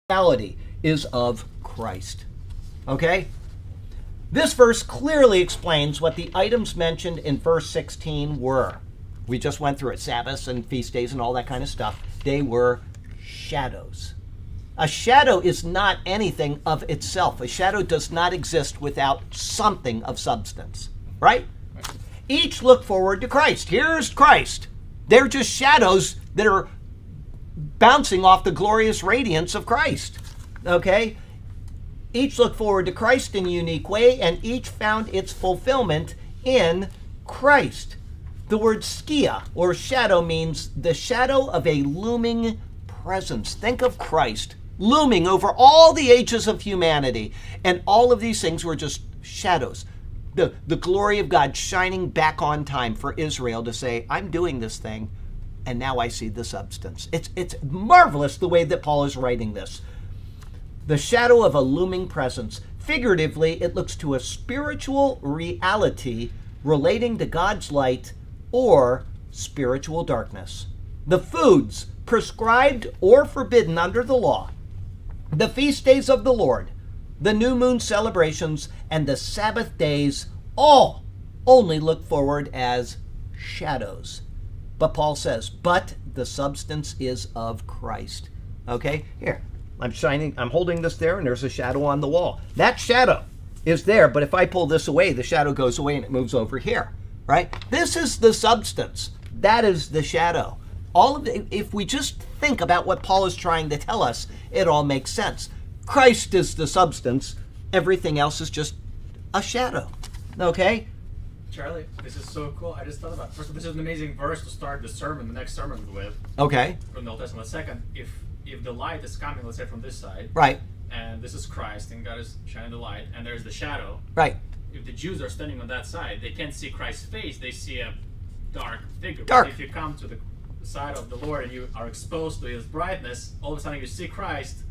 reality is of Christ. Okay? This verse clearly explains what the items mentioned in verse 16 were. We just went through it, Sabbaths and feast days and all that kind of stuff. They were shadows. A shadow is not anything of itself. A shadow does not exist without something of substance, right? Each look forward to Christ. Here's Christ. They're just shadows that are bouncing off the glorious radiance of Christ, okay? Each looked forward to Christ in a unique way, and each found its fulfillment in Christ. The word skia, or shadow, means the shadow of a looming presence. Think of Christ looming over all the ages of humanity, and all of these things were just shadows. The glory of God shining back on time for Israel to say, I'm doing this thing, and now I see the substance. It's marvelous the way that Paul is writing this. The shadow of a looming presence. Figuratively, it looks to a spiritual reality relating to God's light or spiritual darkness. The foods prescribed or forbidden under the law, the feast days of the Lord, the new moon celebrations, and the Sabbath days all only look forward as shadows. But Paul says, but the substance is of Christ. Okay, here, I'm holding this there, and there's a shadow on the wall. That shadow is there, but if I pull this away, the shadow goes away and it moves over here, right? This is the substance. That is the shadow. If we just think about what Paul is trying to tell us, it all makes sense. Christ is the substance. Everything else is just a shadow. Okay? Charlie, this is so cool. I just thought about it. First, this is an amazing verse to start the next sermon with. Okay. From the Old Testament. Second, if the light is coming, let's say from this side. Right. And this is Christ, and God is shining the light, and there's the shadow. Right. If the Jews are standing on that side, they can't see Christ's face. They see a dark figure. Dark. But if you come to the side of the Lord and you are exposed to His brightness, all of a sudden you see Christ,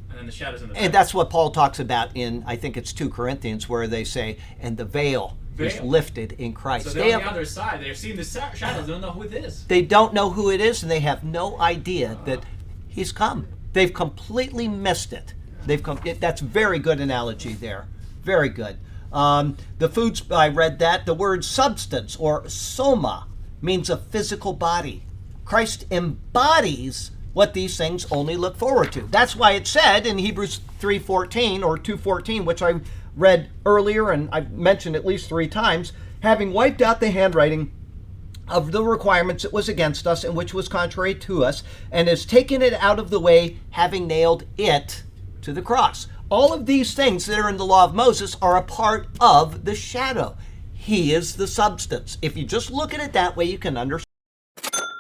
and then the shadows in the back. And that's what Paul talks about in, I think it's 2 Corinthians, where they say, and the veil is lifted in Christ. So they're on the other side. They're seeing the shadows. They don't know who it is. They don't know who it is, and they have no idea that He's come. They've completely missed it. That's very good analogy there. Very good. The foods, I read that. The word substance, or soma, means a physical body. Christ embodies what these things only look forward to. That's why it said in Hebrews 3:14 or 2:14, which I read earlier and I've mentioned at least 3 times, having wiped out the handwriting of the requirements that was against us and which was contrary to us, and has taken it out of the way, having nailed it to the cross. All of these things that are in the law of Moses are a part of the shadow. He is the substance. If you just look at it that way, you can understand.